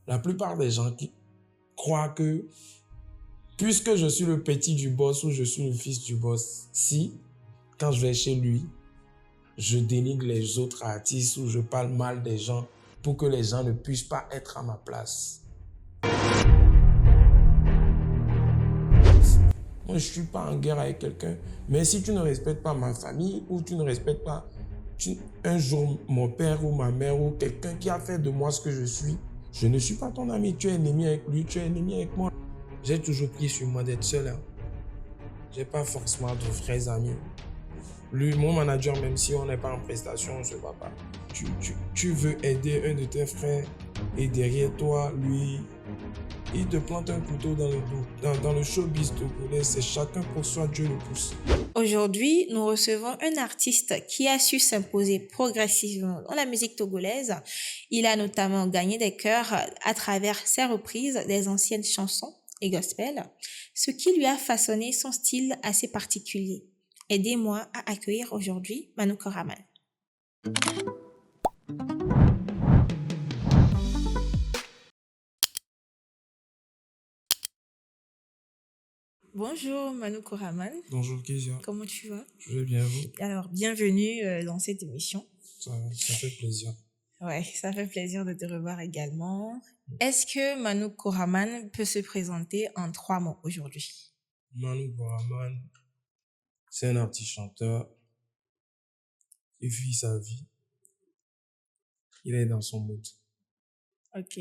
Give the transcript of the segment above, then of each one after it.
La plupart des gens qui croient que puisque je suis le petit du boss ou je suis le fils du boss, si quand je vais chez lui, je dénigre les autres artistes ou je parle mal des gens pour que les gens ne puissent pas être à ma place. Moi, je ne suis pas en guerre avec quelqu'un, mais si tu ne respectes pas ma famille ou tu ne respectes pas un jour mon père ou ma mère ou quelqu'un qui a fait de moi ce que je ne suis pas ton ami. Tu es ennemi avec lui, tu es ennemi avec moi. J'ai toujours pris sur moi d'être seul. Hein. Je n'ai pas forcément de vrais amis. Lui, mon manager, même si on n'est pas en prestation, on ne se voit pas. Tu veux aider un de tes frères et derrière toi, lui, il te plante un couteau dans le dos. Dans le showbiz togolais, c'est chacun pour soi, Dieu le pousse. Aujourd'hui, nous recevons un artiste qui a su s'imposer progressivement dans la musique togolaise. Il a notamment gagné des cœurs à travers ses reprises des anciennes chansons et gospel, ce qui lui a façonné son style assez particulier. Aidez-moi à accueillir aujourd'hui Manu Koraman. Bonjour Manu Koraman. Bonjour Kézia. Comment tu vas? Je vais bien, vous? Alors, bienvenue dans cette émission. Ça fait plaisir. Ouais, ça fait plaisir de te revoir également. Est-ce que Manu Koraman peut se présenter en 3 mots aujourd'hui? Manu Koraman, c'est un artiste-chanteur. Il vit sa vie. Il est dans son mood. Ok.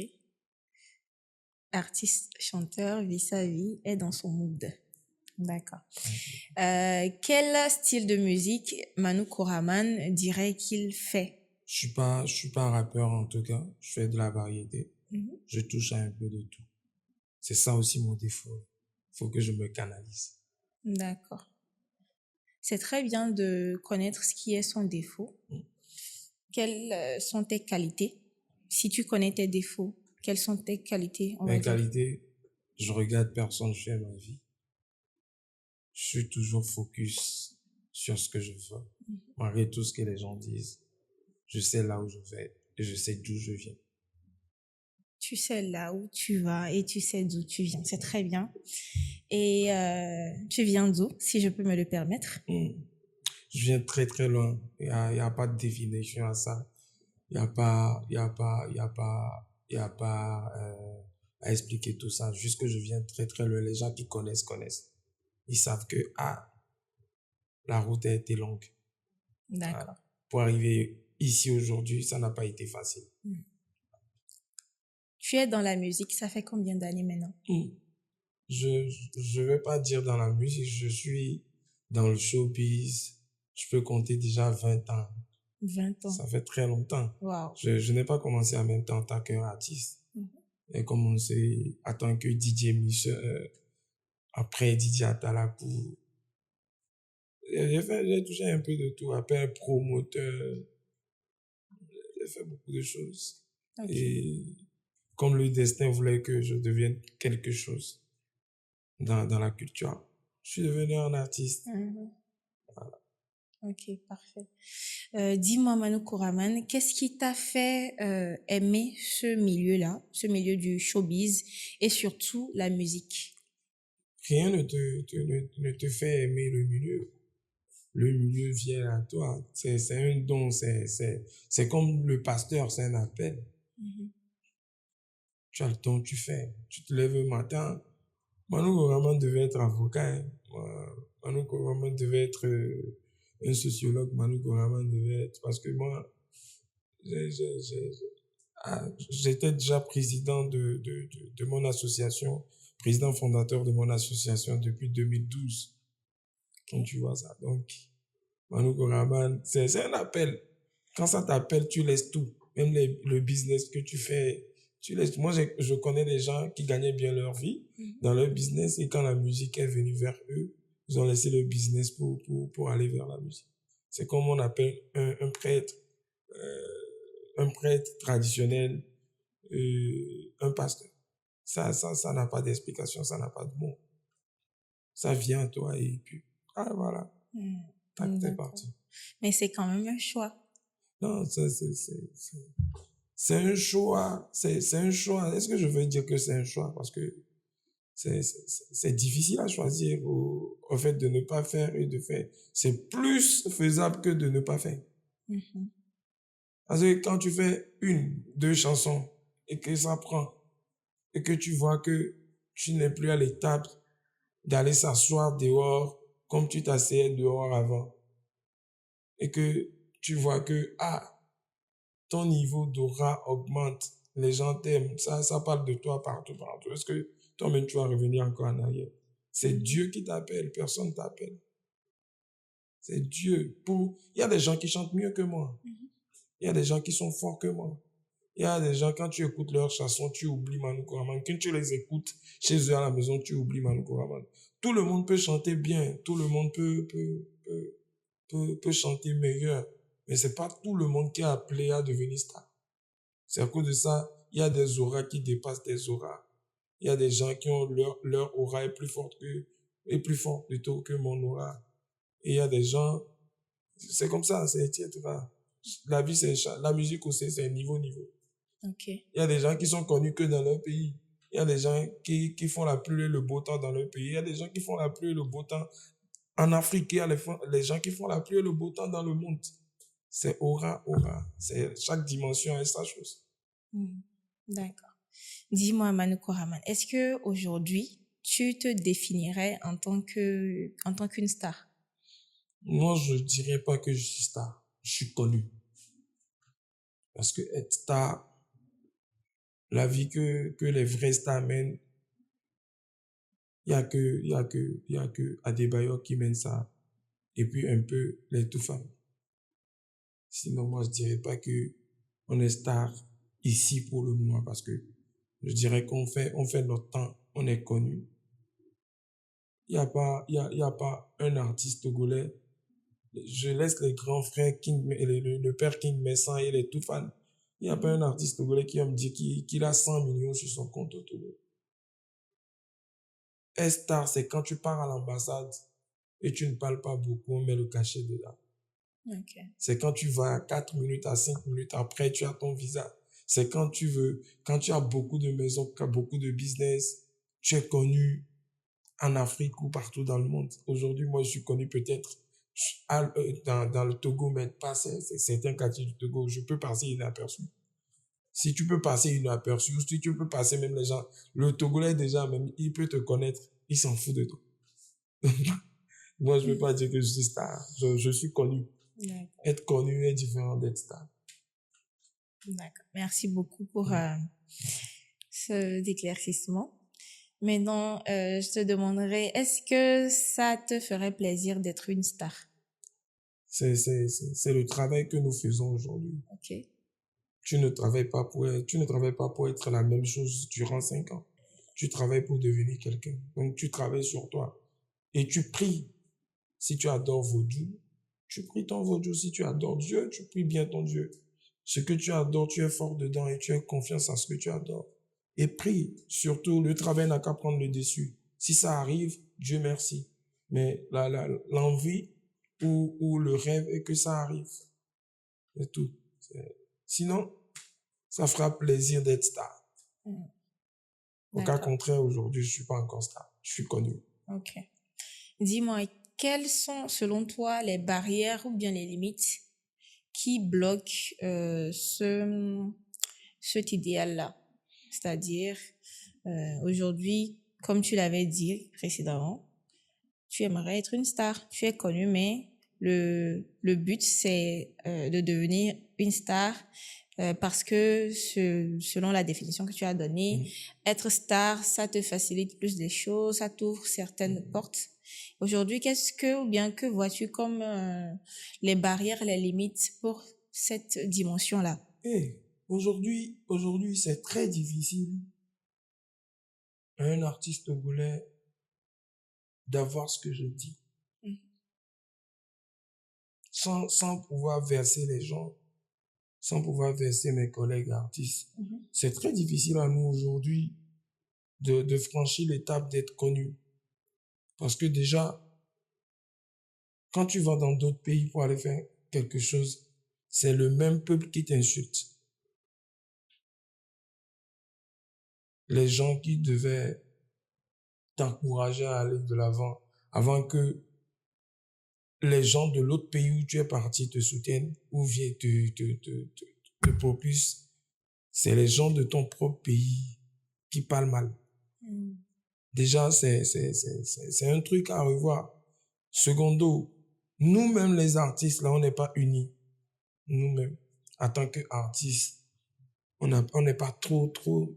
Artiste, chanteur, vit sa vie, est dans son mood. D'accord. Quel style de musique Manu Koraman dirait qu'il fait? Je suis pas un rappeur en tout cas. Je fais de la variété. Je touche à un peu de tout. C'est ça aussi mon défaut. Il faut que je me canalise. D'accord. C'est très bien de connaître ce qui est son défaut. Quelles sont tes qualités? Si tu connais tes défauts, quelles sont tes qualités? Mes qualités, je regarde personne faire ma vie. Je suis toujours focus sur ce que je veux. Malgré tout ce que les gens disent, je sais là où je vais et je sais d'où je viens. Tu sais là où tu vas et tu sais d'où tu viens. C'est très bien. Et tu viens d'où, si je peux me le permettre? Je viens très très loin. Il y a pas de définition à ça. Il y a pas à expliquer tout ça. Juste que je viens très très loin. Les gens qui connaissent. Ils savent que la route a été longue. D'accord. Pour arriver ici aujourd'hui, ça n'a pas été facile. Tu es dans la musique, ça fait combien d'années maintenant? Je vais pas dire dans la musique, je suis dans le showbiz. Je peux compter déjà 20 ans. 20 ans. Ça fait très longtemps. Wow. Je n'ai pas commencé en même temps en tant qu'artiste. J'ai commencé en tant que DJ mixeur, après DJ Atalakou. J'ai touché un peu de tout, après promoteur. J'ai fait beaucoup de choses. Okay. Et comme le destin voulait que je devienne quelque chose dans la culture, je suis devenu un artiste. Voilà. Ok, parfait. Dis-moi, Manu Koraman, qu'est-ce qui t'a fait aimer ce milieu-là, ce milieu du showbiz et surtout la musique? Rien ne te fait aimer le milieu. Le milieu vient à toi. C'est un don, c'est comme le pasteur, c'est un appel. Tu as le don, tu fais. Tu te lèves le matin. Manu Koraman devait être avocat. Hein. Manu Koraman devait être un sociologue. Manu Koraman devait être... Parce que moi, j'étais déjà président de mon association, président fondateur de mon association depuis 2012. Quand tu vois ça. Donc, Manu Koraman, c'est un appel. Quand ça t'appelle, tu laisses tout. Même le business que tu fais, tu laisses. Moi, je connais des gens qui gagnaient bien leur vie dans leur business et quand la musique est venue vers eux, ils ont laissé le business pour aller vers la musique. C'est comme on appelle un prêtre traditionnel, un pasteur. Ça n'a pas d'explication, ça n'a pas de mot. Ça vient à toi et puis, voilà. T'es parti. Mais c'est quand même un choix. Non, c'est un choix. C'est un choix. Est-ce que je veux dire que c'est un choix? Parce que c'est difficile à choisir au fait de ne pas faire et de faire. C'est plus faisable que de ne pas faire. Mhm. Parce que quand tu fais une, deux chansons et que ça prend et que tu vois que tu n'es plus à l'étape d'aller s'asseoir dehors comme tu t'asseyais dehors avant et que tu vois que ton niveau d'aura augmente, les gens t'aiment, ça parle de toi partout, partout. Est-ce que toi-même tu vas revenir encore en arrière? C'est Dieu qui t'appelle, personne t'appelle. C'est Dieu. Il y a des gens qui chantent mieux que moi. Il y a des gens qui sont forts que moi. Il y a des gens, quand tu écoutes leurs chansons, tu oublies Manu Koraman. Quand tu les écoutes chez eux à la maison, tu oublies Manu Koraman. Tout le monde peut chanter bien. Tout le monde peut chanter meilleur. Mais c'est pas tout le monde qui est appelé à devenir star. C'est à cause de ça, il y a des auras qui dépassent des auras. Il y a des gens qui ont leur aura est plus forte plus fort plutôt que mon aura. Et il y a des gens, c'est comme ça, c'est etc. La vie, la musique aussi, c'est niveau. Ok. Il y a des gens qui sont connus que dans leur pays. Il y a des gens qui font la pluie et le beau temps dans leur pays. Il y a des gens qui font la pluie et le beau temps en Afrique. Il y a les gens qui font la pluie et le beau temps dans le monde. C'est aura. C'est chaque dimension a sa chose. D'accord. Dis-moi, Manu Koraman, est-ce que aujourd'hui tu te définirais en tant qu'une star? Moi, je dirais pas que je suis star. Je suis connu. Parce que être star, la vie que les vrais stars mènent, il y a que Adebayor qui mène ça. Et puis un peu les tout femmes. Sinon, moi, je dirais pas que on est star ici pour le moment parce que je dirais on fait notre temps, on est connu. Il y a pas un artiste togolais. Je laisse les grands frères King, le père King Messan et les tout fans. Il n'y a pas un artiste togolais qui va me dire qu'il a 100 millions sur son compte au Togo. Un star, c'est quand tu pars à l'ambassade et tu ne parles pas beaucoup, on met le cachet dedans. Ok. C'est quand tu vas 4 minutes à 5 minutes après, tu as ton visa. C'est quand quand tu as beaucoup de maisons, beaucoup de business, tu es connu en Afrique ou partout dans le monde. Aujourd'hui, moi, je suis connu peut-être dans le Togo, mais pas certains quartiers du Togo. Je peux passer inaperçu. Si tu peux passer inaperçu, si tu peux passer même les gens, le Togolais déjà, même, il peut te connaître, il s'en fout de toi. Moi, je ne veux pas dire que je suis star. Je suis connu. D'accord. Être connu est différent d'être star. D'accord. Merci beaucoup pour ce éclaircissement. Maintenant, je te demanderais, est-ce que ça te ferait plaisir d'être une star? C'est le travail que nous faisons aujourd'hui. Ok. Tu ne travailles pas pour être la même chose durant 5 ans. Tu travailles pour devenir quelqu'un. Donc, tu travailles sur toi. Et tu pries. Si tu adores Vodou, tu pries ton Vodou. Si tu adores Dieu, tu pries bien ton Dieu. Ce que tu adores, tu es fort dedans et tu as confiance en ce que tu adores. Et prie. Surtout, le travail n'a qu'à prendre le dessus. Si ça arrive, Dieu merci. Mais l'envie ou le rêve est que ça arrive. C'est tout. Sinon, ça fera plaisir d'être star. Au cas contraire, aujourd'hui, je suis pas encore star. Je suis connu. Ok. Dis-moi, quelles sont, selon toi, les barrières ou bien les limites qui bloquent cet idéal-là? C'est-à-dire, aujourd'hui, comme tu l'avais dit précédemment, tu aimerais être une star, tu es connu, mais le but, c'est de devenir une star parce que selon la définition que tu as donnée, être star, ça te facilite plus des choses, ça t'ouvre certaines portes. Aujourd'hui, que vois-tu comme les barrières, les limites pour cette dimension-là? Aujourd'hui, c'est très difficile à un artiste togolais d'avoir ce que je dis. Sans pouvoir verser les gens, sans pouvoir verser mes collègues artistes. C'est très difficile à nous aujourd'hui de franchir l'étape d'être connu. Parce que déjà, quand tu vas dans d'autres pays pour aller faire quelque chose, c'est le même peuple qui t'insulte. les gens qui devaient t'encourager à aller de l'avant avant que les gens de l'autre pays où tu es parti te soutiennent ou viennent te propulsent. C'est les gens de ton propre pays qui parlent mal. Déjà, c'est un truc à revoir. Secondo, nous-mêmes les artistes, là, on n'est pas unis. Nous-mêmes, en tant qu'artistes, on n'est pas trop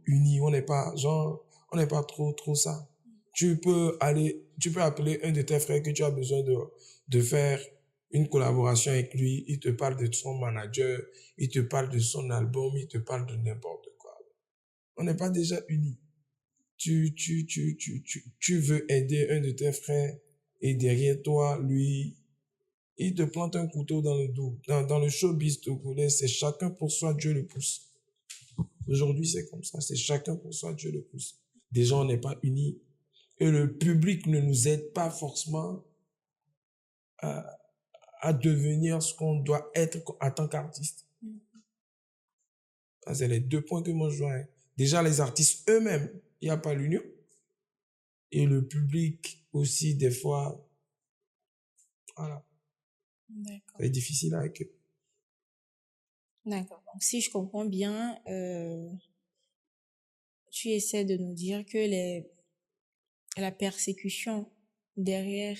unis. On n'est pas trop ça. Tu peux appeler un de tes frères que tu as besoin de faire une collaboration avec lui. Il te parle de son manager, il te parle de son album, il te parle de n'importe quoi. On n'est pas déjà unis. Tu veux aider un de tes frères et derrière toi, lui, il te plante un couteau dans le dos. Dans le showbiz togolais, c'est chacun pour soi, Dieu le pousse. Aujourd'hui, c'est comme ça. C'est chacun pour soi, Dieu le pousse. Déjà, on n'est pas unis. Et le public ne nous aide pas forcément à devenir ce qu'on doit être en tant qu'artiste. C'est les 2 points que moi je vois. Déjà, les artistes eux-mêmes, il n'y a pas l'union. Et le public aussi, des fois, voilà. D'accord. C'est difficile avec eux. D'accord. Donc, si je comprends bien, tu essaies de nous dire que la persécution derrière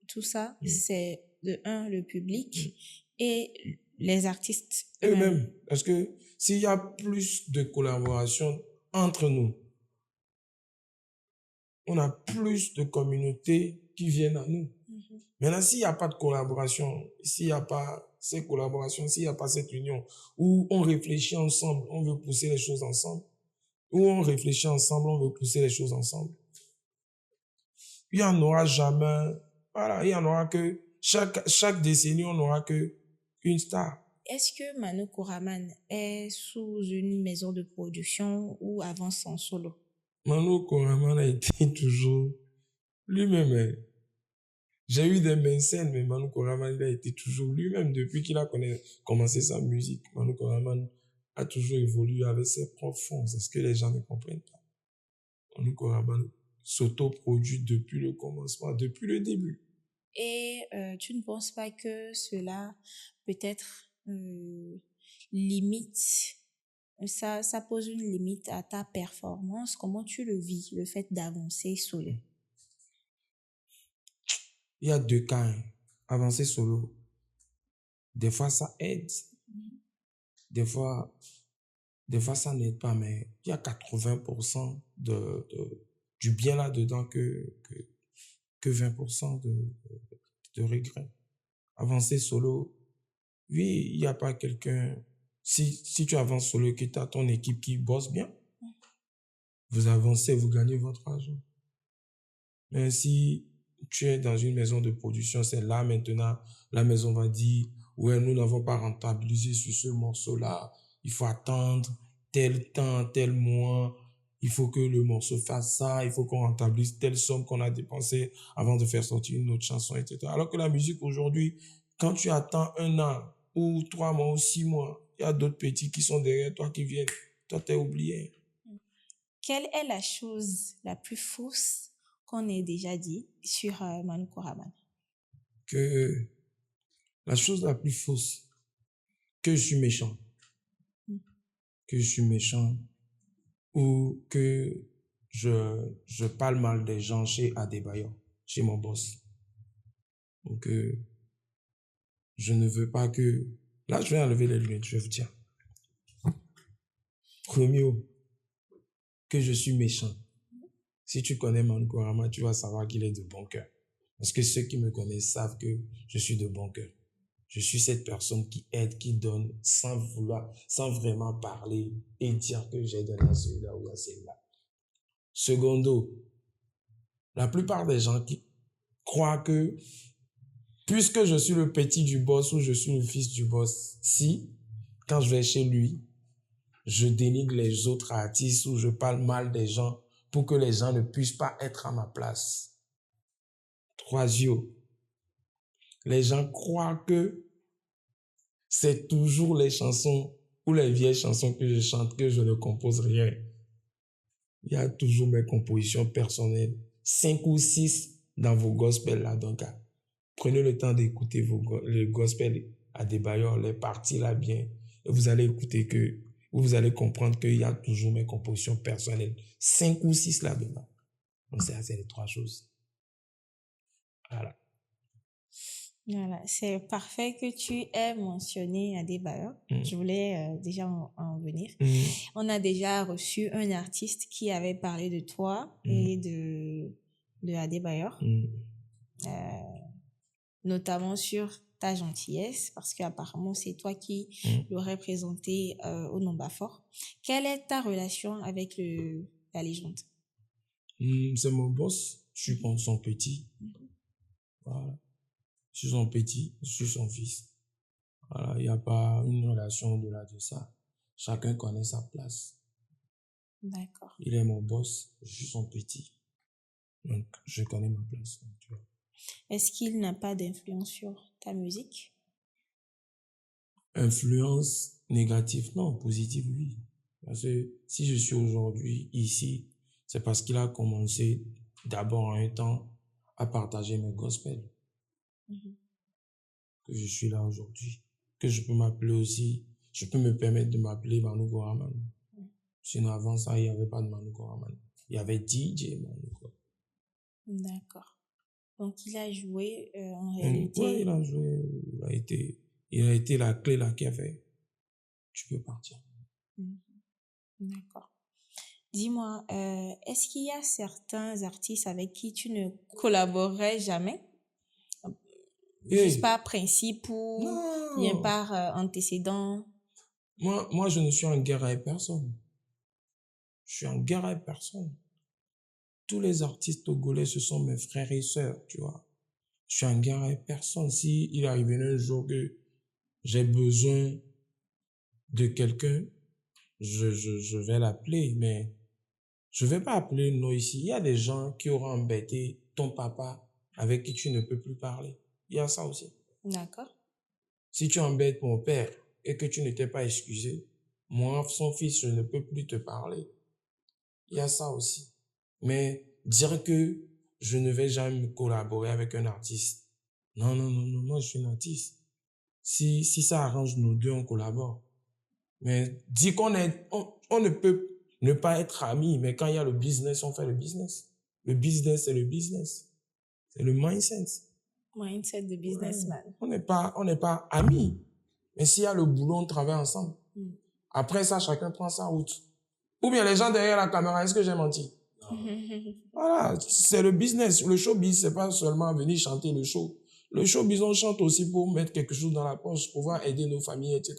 tout ça, c'est de un, le public et les artistes eux-mêmes. Eux-mêmes. Parce que s'il y a plus de collaboration entre nous, on a plus de communautés qui viennent à nous. Maintenant, s'il n'y a pas de collaboration, s'il n'y a pas cette collaboration, s'il n'y a pas cette union, où on réfléchit ensemble, on veut pousser les choses ensemble, où on réfléchit ensemble, on veut pousser les choses ensemble, il n'y en aura jamais, voilà, il n'y en aura que, chaque décennie, on n'aura que une star. Est-ce que Manu Koraman est sous une maison de production ou avance en solo? Manu Koraman a été toujours lui-même. J'ai eu des mécènes, mais Manu Koraman, il a été toujours lui-même depuis qu'il a commencé sa musique. Manu Koraman a toujours évolué avec ses propres fonds. C'est ce que les gens ne comprennent pas. Manu Koraman s'autoproduit depuis le commencement, depuis le début. Et tu ne penses pas que cela peut-être limite, ça pose une limite à ta performance? Comment tu le vis, le fait d'avancer solo? Il y a 2 cas. Avancer solo, des fois ça aide. Des fois ça n'aide pas, mais il y a 80% du bien là-dedans que 20% de regret. Avancer solo, oui, il n'y a pas quelqu'un. Si tu avances solo, que tu as ton équipe qui bosse bien, vous avancez, vous gagnez votre argent. Mais si tu es dans une maison de production, c'est là maintenant, la maison va dire, ouais, nous n'avons pas rentabilisé sur ce morceau-là, il faut attendre tel temps, tel mois, il faut que le morceau fasse ça, il faut qu'on rentabilise telle somme qu'on a dépensée avant de faire sortir une autre chanson, etc. Alors que la musique aujourd'hui, quand tu attends 1 an, ou 3 mois, ou 6 mois, il y a d'autres petits qui sont derrière toi qui viennent. Toi, t'es oublié. Quelle est la chose la plus fausse qu'on ait déjà dit sur Manu Koraman? Que la chose la plus fausse, que je suis méchant. Que je suis méchant ou que je parle mal des gens chez Adebayor, chez mon boss. Donc, je ne veux pas que... Là, je vais enlever les lunettes, je vais vous dire. Premier, que je suis méchant. Si tu connais Manu Koraman, tu vas savoir qu'il est de bon cœur. Parce que ceux qui me connaissent savent que je suis de bon cœur. Je suis cette personne qui aide, qui donne, sans vraiment parler et dire que j'ai donné à celui-là ou à celui-là. Secondo, la plupart des gens qui croient que, puisque je suis le petit du boss ou je suis le fils du boss, si, quand je vais chez lui, je dénigre les autres artistes ou je parle mal des gens pour que les gens ne puissent pas être à ma place. Troisième, les gens croient que c'est toujours les chansons ou les vieilles chansons que je chante, que je ne compose rien. Il y a toujours mes compositions personnelles. 5 ou 6 dans vos gospels là. Donc, prenez le temps d'écouter le gospel à Adebayor, les parties là bien. Et vous allez écouter vous allez comprendre qu'il y a toujours mes compositions personnelles. 5 ou 6 là-dedans. Donc, c'est les 3 choses. Voilà. Voilà, c'est parfait que tu aies mentionné Adebayor. Je voulais déjà en venir. On a déjà reçu un artiste qui avait parlé de toi et de Adebayor, notamment sur ta gentillesse, parce qu'apparemment c'est toi qui l'aurais présenté au Nomba Fort. Quelle est ta relation avec la légende? C'est mon boss, je suis son petit. Voilà. Je suis son petit, je suis son fils. Voilà, il n'y a pas une relation au-delà de ça. Chacun connaît sa place. D'accord. Il est mon boss, je suis son petit. Donc, je connais ma place. Tu vois. Est-ce qu'il n'a pas d'influence sur ta musique? Influence négative? Non, positive, oui. Parce que si je suis aujourd'hui ici, c'est parce qu'il a commencé d'abord un temps à partager mes gospels. Que je suis là aujourd'hui. Que je peux m'appeler aussi, je peux me permettre de m'appeler Manu Goraman. Sinon, avant ça, il n'y avait pas de Manu Goraman. Il y avait DJ Manu Goraman. D'accord. Donc, il a joué en réalité. Oui, il a joué. Il a été la clé là qui a fait. Tu peux partir. D'accord. Dis-moi, est-ce qu'il y a certains artistes avec qui tu ne collaborerais jamais? Juste par principe ou bien par antécédent? Moi, je ne suis en guerre avec personne. Je suis en guerre avec personne. Tous les artistes togolais, ce sont mes frères et sœurs, tu vois. Je suis en guerre avec personne. Si il arrive un jour que j'ai besoin de quelqu'un, je vais l'appeler, mais je vais pas appeler non ici. Il y a des gens qui auront embêté ton papa avec qui tu ne peux plus parler. Il y a ça aussi. D'accord. Si tu embêtes mon père et que tu ne t'es pas excusé, moi, son fils, je ne peux plus te parler. Il y a ça aussi. Mais dire que je ne vais jamais collaborer avec un artiste. Non, moi je suis un artiste. Si ça arrange nous deux, on collabore. Mais dire on ne peut ne pas être amis, mais quand il y a le business, on fait le business. Le business, c'est le business. C'est le mindset. Mindset de businessman. Ouais. On n'est pas amis. Mais s'il y a le boulot, on travaille ensemble. Après ça, chacun prend sa route. Ou bien les gens derrière la caméra, est-ce que j'ai menti? Voilà, c'est le business. Le showbiz, c'est pas seulement venir chanter le show. Le showbiz, on chante aussi pour mettre quelque chose dans la poche, pouvoir aider nos familles, etc.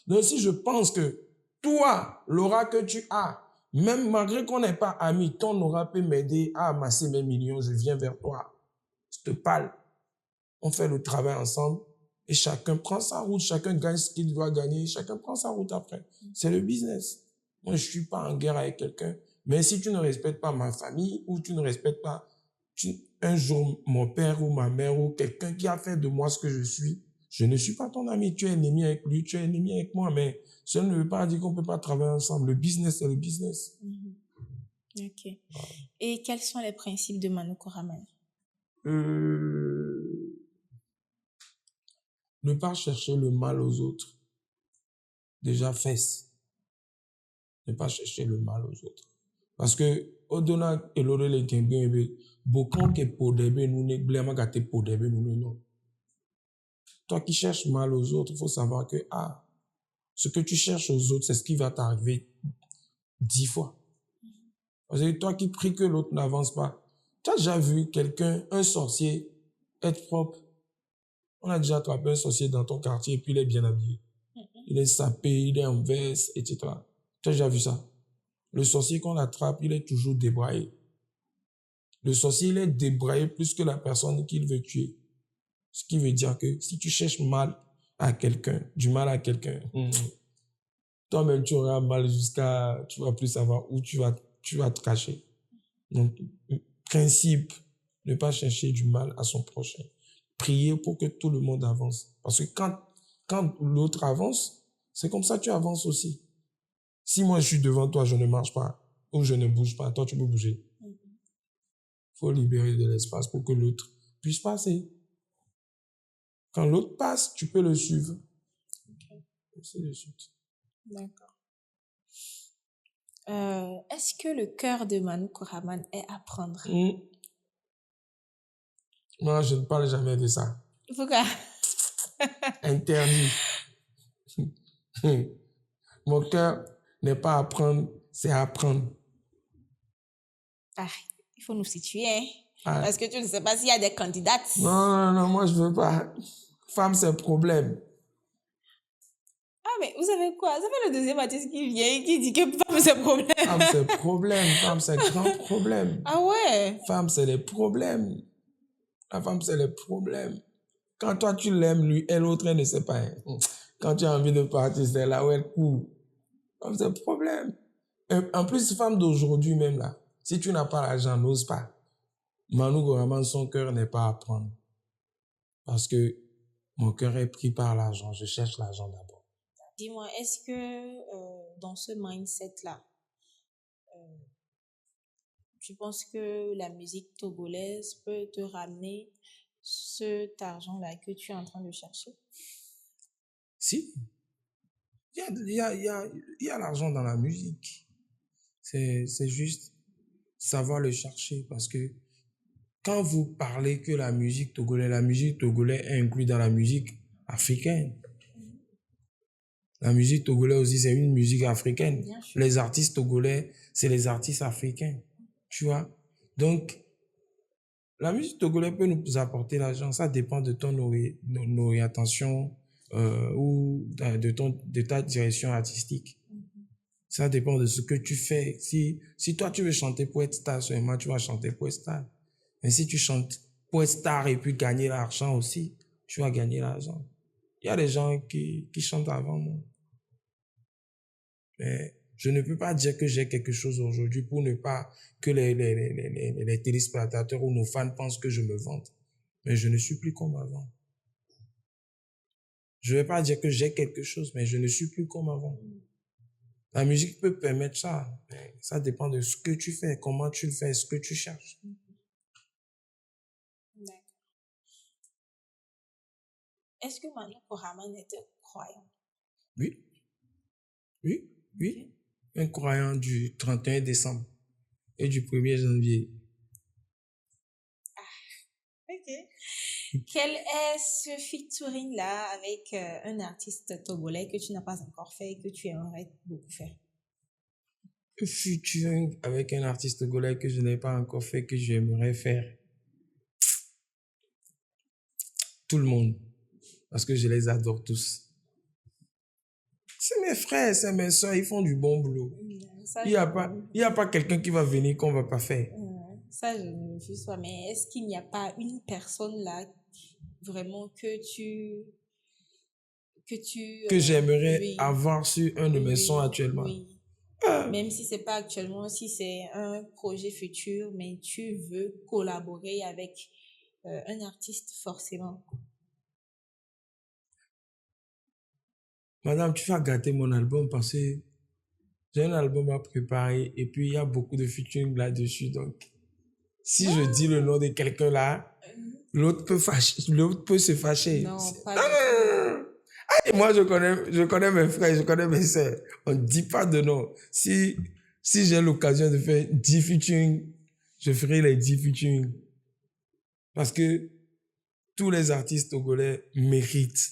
Donc, si je pense que toi, l'aura que tu as, même malgré qu'on n'est pas amis, ton aura peut m'aider à amasser mes millions, je viens vers toi. Je te parle. On fait le travail ensemble et chacun prend sa route, chacun gagne ce qu'il doit gagner, chacun prend sa route après. C'est le business. Moi, je suis pas en guerre avec quelqu'un. Mais si tu ne respectes pas ma famille ou tu ne respectes pas un jour mon père ou ma mère ou quelqu'un qui a fait de moi ce que je suis, je ne suis pas ton ami. Tu es ennemi avec lui, tu es ennemi avec moi, mais cela ne veut pas dire qu'on peut pas travailler ensemble. Le business, c'est le business. Ok. Voilà. Et quels sont les principes de Manu Goraman? Ne pas chercher le mal aux autres. Déjà, fesse. Ne pas chercher le mal aux autres. Parce que, au-delà de l'orele kembe, beaucoup qui podebe nous ne blâment gâte podebe nous non. Toi qui cherches mal aux autres, il faut savoir que, ce que tu cherches aux autres, c'est ce qui va t'arriver 10 fois. Parce que toi qui pries que l'autre n'avance pas, tu as déjà vu quelqu'un, un sorcier, être propre. On a déjà attrapé un sorcier dans ton quartier et puis il est bien habillé. Il est sapé, il est en veste, etc. Tu as déjà vu ça? Le sorcier qu'on attrape, il est toujours débraillé. Le sorcier, il est débraillé plus que la personne qu'il veut tuer. Ce qui veut dire que si tu cherches mal à quelqu'un, du mal à quelqu'un, toi-même tu auras mal jusqu'à, tu vas plus savoir où tu vas te cacher. Donc, principe, ne pas chercher du mal à son prochain. Prier pour que tout le monde avance. Parce que quand l'autre avance, c'est comme ça que tu avances aussi. Si moi je suis devant toi, je ne marche pas. ou je ne bouge pas, toi tu peux bouger. Il faut libérer de l'espace pour que l'autre puisse passer. Quand l'autre passe, tu peux le suivre. C'est de suite. D'accord. Est-ce que le cœur de Manu Koraman est à prendre? Moi, je ne parle jamais de ça. Pourquoi? Interdit. Mon cœur n'est pas à prendre, c'est à apprendre. Ah, il faut nous situer, hein? Ah. Parce que tu ne sais pas s'il y a des candidates. Non, moi je veux pas. Femme, c'est problème. Ah, mais vous savez quoi? Ça fait le deuxième artiste qui vient et qui dit que femme, c'est problème. Femme, c'est problème. Femme, c'est grand problème. Ah ouais? Femme, c'est les problèmes. La femme, c'est les problèmes. Quand toi, tu l'aimes, lui, et l'autre, elle ne sait pas. Hein. Quand tu as envie de partir, c'est là où elle court. Femme, c'est le problème. Et en plus, femme d'aujourd'hui même là, si tu n'as pas l'argent, n'ose pas. Manu Koraman, son cœur n'est pas à prendre. Parce que mon cœur est pris par l'argent. Je cherche l'argent d'abord. Dis-moi, est-ce que dans ce mindset-là, tu penses que la musique togolaise peut te ramener cet argent-là que tu es en train de chercher? Si. Il y a l'argent dans la musique. C'est juste savoir le chercher. Parce que quand vous parlez que la musique togolaise est inclue dans la musique africaine. La musique togolaise aussi, c'est une musique africaine. Les artistes togolais, c'est les artistes africains. Tu vois? Donc, la musique togolaise peut nous apporter l'argent. Ça dépend de ton orientation ou de ta direction artistique. Ça dépend de ce que tu fais. Si toi, tu veux chanter pour être star seulement, tu vas chanter pour être star. Mais si tu chantes pour être star et puis gagner l'argent aussi, tu vas gagner l'argent. Il y a des gens qui chantent avant moi. Mais je ne peux pas dire que j'ai quelque chose aujourd'hui pour ne pas que les téléspectateurs ou nos fans pensent que je me vante. Mais je ne suis plus comme avant. Je ne vais pas dire que j'ai quelque chose, mais je ne suis plus comme avant. La musique peut permettre ça. Mais ça dépend de ce que tu fais, comment tu le fais, ce que tu cherches. D'accord. Est-ce que Manu Koraman était croyant? Oui. Un croyant du 31 décembre et du 1er janvier. Ok. Quel est ce featuring-là avec un artiste togolais que tu n'as pas encore fait et que tu aimerais beaucoup faire? Un featuring avec un artiste togolais que je n'ai pas encore fait, que j'aimerais faire. Tout le monde. Parce que je les adore tous. C'est mes frères, c'est mes soeurs, ils font du bon boulot. Il n'y a pas quelqu'un qui va venir qu'on ne va pas faire. Ça, je ne suis pas. Mais est-ce qu'il n'y a pas une personne là, vraiment, que j'aimerais avoir sur un de mes sons actuellement? Oui. Même si c'est pas actuellement, si c'est un projet futur, mais tu veux collaborer avec un artiste forcément. Madame, tu vas gâter mon album parce que j'ai un album à préparer et puis il y a beaucoup de featuring là-dessus. Donc, si je dis le nom de quelqu'un là, l'autre peut se fâcher. Non, pas du tout. Ah, moi, je connais mes frères, je connais mes soeurs. On ne dit pas de nom. Si j'ai l'occasion de faire 10 featuring, je ferai les 10 featuring. Parce que tous les artistes togolais méritent.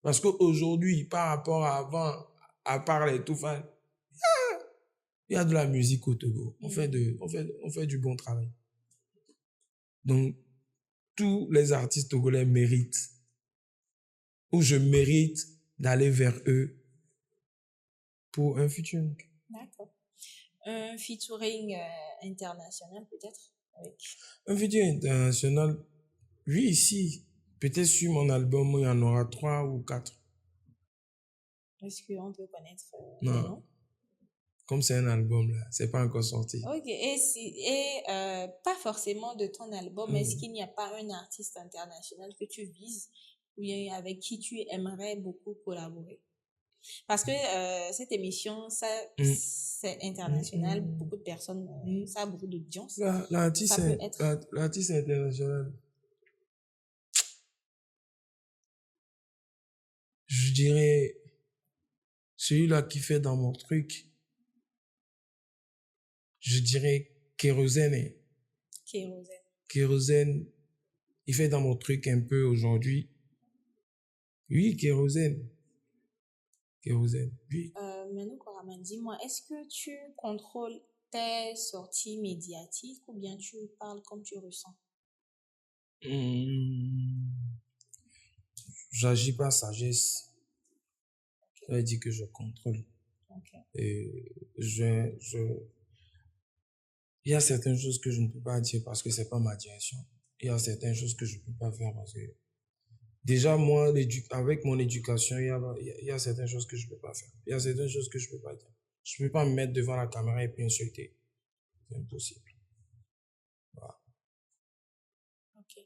Parce qu'aujourd'hui, par rapport à avant, à part les Toufan, il y a de la musique au Togo. On fait du bon travail. Donc, tous les artistes togolais méritent. Ou je mérite d'aller vers eux pour un featuring. D'accord. Un featuring international peut-être avec... Un featuring international, oui, ici. Peut-être sur mon album, il y en aura 3 ou 4. Est-ce qu'on peut connaître non. Comme c'est un album, là, c'est pas encore sorti. Ok, et pas forcément de ton album, mais est-ce qu'il n'y a pas un artiste international que tu vises ou bien avec qui tu aimerais beaucoup collaborer? Parce que cette émission, ça, Mm, c'est mm, international. mm, Beaucoup de personnes, mm. ça a beaucoup d'audience. L'artiste Ça peut être... l'artiste international, je dirais, celui-là qui fait dans mon truc, je dirais Kérosène. Kérosène. Kérosène, il fait dans mon truc un peu aujourd'hui. Oui, Kérosène. Kérosène, oui. Manu Koraman, dis-moi, est-ce que tu contrôles tes sorties médiatiques ou bien tu parles comme tu ressens? Hmm, J'agis par sagesse. Ça veut dire que je contrôle. Ok. Et il y a certaines choses que je ne peux pas dire parce que c'est pas ma direction. Il y a certaines choses que je ne peux pas faire parce que déjà, moi, avec mon éducation, il y a certaines choses que je ne peux pas faire. Il y a certaines choses que je ne peux pas dire. Je ne peux pas me mettre devant la caméra et puis insulter. C'est impossible. Voilà. Ok.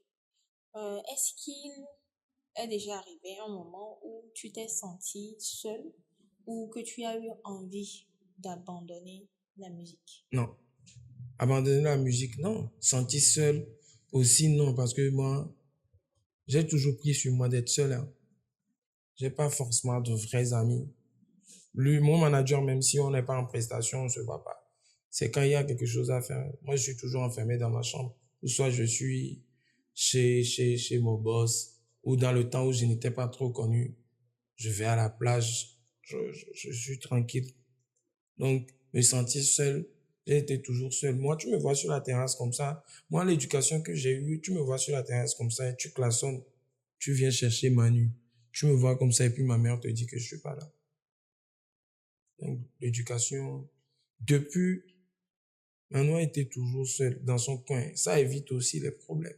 Est-ce qu'il est déjà arrivé un moment où tu t'es senti seul ou que tu as eu envie d'abandonner la musique? Non. Abandonner la musique, non. Sentir seul aussi, non. Parce que moi, j'ai toujours pris sur moi d'être seul. Hein. J'ai pas forcément de vrais amis. Lui, mon manager, même si on n'est pas en prestation, on se voit pas. C'est quand il y a quelque chose à faire. Moi, je suis toujours enfermé dans ma chambre. Ou soit je suis chez mon boss. Ou dans le temps où je n'étais pas trop connu, je vais à la plage. Je suis tranquille. Donc, me sentir seul, j'ai été toujours seul. Moi, tu me vois sur la terrasse comme ça. Moi, l'éducation que j'ai eue, tu me vois sur la terrasse comme ça et tu klaxonnes. Tu viens chercher Manu. Tu me vois comme ça et puis ma mère te dit que je suis pas là. Donc, l'éducation, depuis, Manu a été toujours seul dans son coin. Ça évite aussi les problèmes.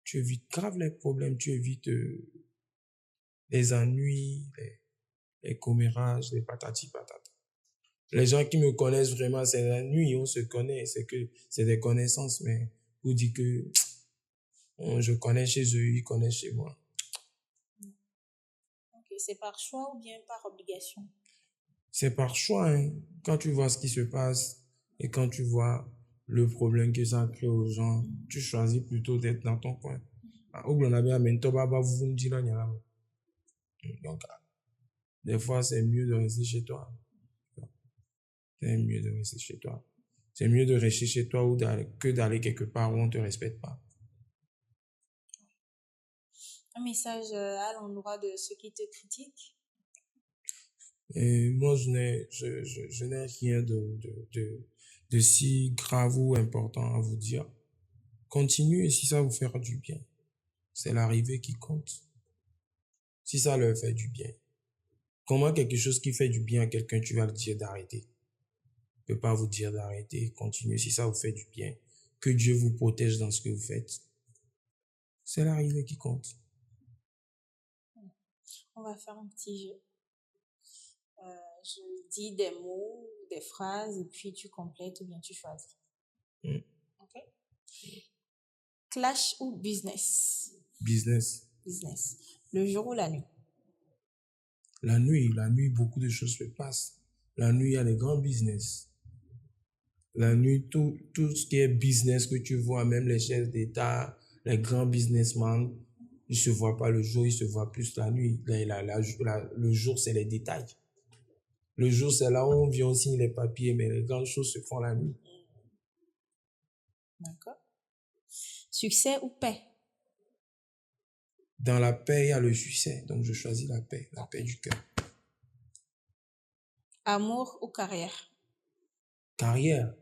Tu évites grave les problèmes. Tu évites les ennuis, les commérages, les patati patata. Les gens qui me connaissent vraiment, c'est la nuit, on se connaît, c'est que c'est des connaissances, mais vous dites que je connais chez eux, ils connaissent chez moi. Ok, c'est par choix ou bien par obligation? C'est par choix, hein. Quand tu vois ce qui se passe et quand tu vois le problème que ça crée aux gens, tu choisis plutôt d'être dans ton coin. Donc, des fois, c'est mieux de rester chez toi. C'est mieux de rester chez toi. C'est mieux de rester chez toi que d'aller quelque part où on ne te respecte pas. Un message à l'endroit de ceux qui te critiquent? Et moi, je n'ai rien de si grave ou important à vous dire. Continuez si ça vous fera du bien. C'est l'arrivée qui compte. Si ça leur fait du bien. Comment quelque chose qui fait du bien à quelqu'un, tu vas le dire d'arrêter? Je ne peux pas vous dire d'arrêter. Continuez si ça vous fait du bien. Que Dieu vous protège dans ce que vous faites. C'est l'arrivée qui compte. On va faire un petit jeu. Je dis des mots, des phrases, et puis tu complètes ou bien tu choisis. Ok? Clash ou business? Business. Business. Le jour ou la nuit? La nuit, beaucoup de choses se passent. La nuit, il y a les grands business. La nuit, tout ce qui est business que tu vois, même les chefs d'État, les grands businessmen, ils ne se voient pas le jour, ils se voient plus la nuit. Le jour, c'est les détails. Le jour, c'est là où on vient, on signe les papiers, mais les grandes choses se font la nuit. D'accord. Succès ou paix? Dans la paix, il y a le succès. Donc, je choisis la paix du cœur. Amour ou carrière? Carrière.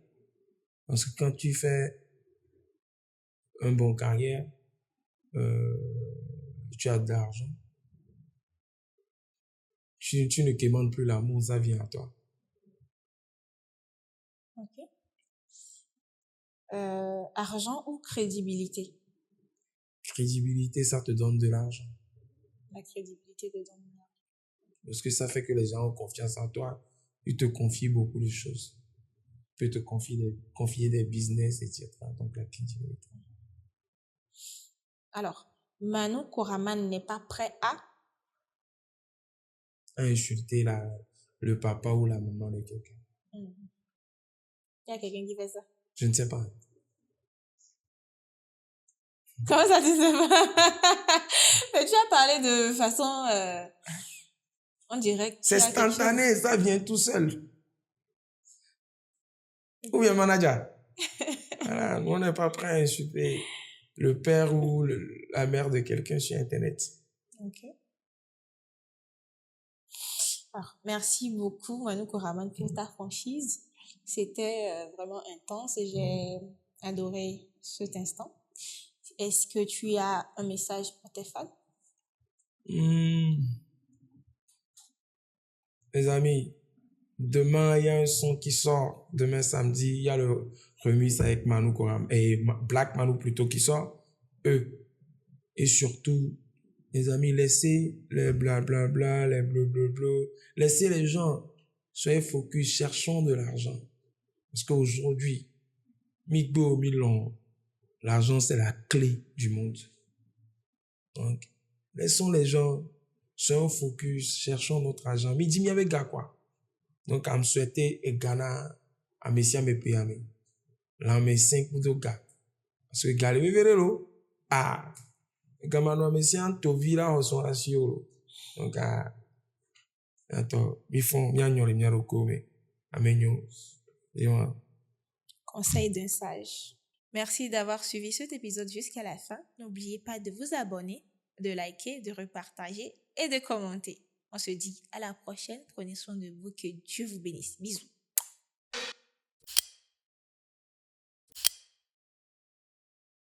Parce que quand tu fais un bon carrière, tu as de l'argent. Tu ne commandes plus l'amour, ça vient à toi. Ok. Argent ou crédibilité? Crédibilité, ça te donne de l'argent. La crédibilité de donner. Parce que ça fait que les gens ont confiance en toi. Ils te confient beaucoup de choses. Ils peuvent te confier des business, etc. Donc, la crédibilité. Alors, Manu Koraman n'est pas prêt à? à insulter le papa ou la maman de quelqu'un. Il y a quelqu'un qui fait ça. Je ne sais pas. Comment ça, tu sais pas? Mais tu as parlé de façon, on dirait que C'est tu as quelque chose. instantané, ça vient tout seul. Ou bien manager. Voilà, nous, on n'est pas prêt à insulter le père ou la mère de quelqu'un sur Internet. Ok. Alors, merci beaucoup, Manu Koraman, pour ta franchise. C'était vraiment intense et j'ai adoré cet instant. Est-ce que tu as un message pour tes fans? Les amis, demain, il y a un son qui sort. Demain, samedi, il y a le remix avec Manu Koraman, et Black Manu plutôt qui sort. Eux. Et surtout, les amis, laissez les blablabla, les blablabla. Laissez les gens. Soyez focus, cherchons de l'argent. Parce qu'aujourd'hui, Migbo, Milon, l'argent, c'est la clé du monde. Donc, laissons les gens, soyons focus, cherchons notre argent. Mais dis-moi avec gars quoi. Donc, à me souhaiter et Ghana, à Messia me payer. Là, mes 5 ou 2 gars. Parce que gars, le verrez ah, Gamano Messia, Tovila, on s'en assure. Donc, attends, ils font, bien n'y a mais, amenyo, et on. Conseil d'un sage. Merci d'avoir suivi cet épisode jusqu'à la fin. N'oubliez pas de vous abonner, de liker, de repartager et de commenter. On se dit à la prochaine. Prenez soin de vous. Que Dieu vous bénisse. Bisous.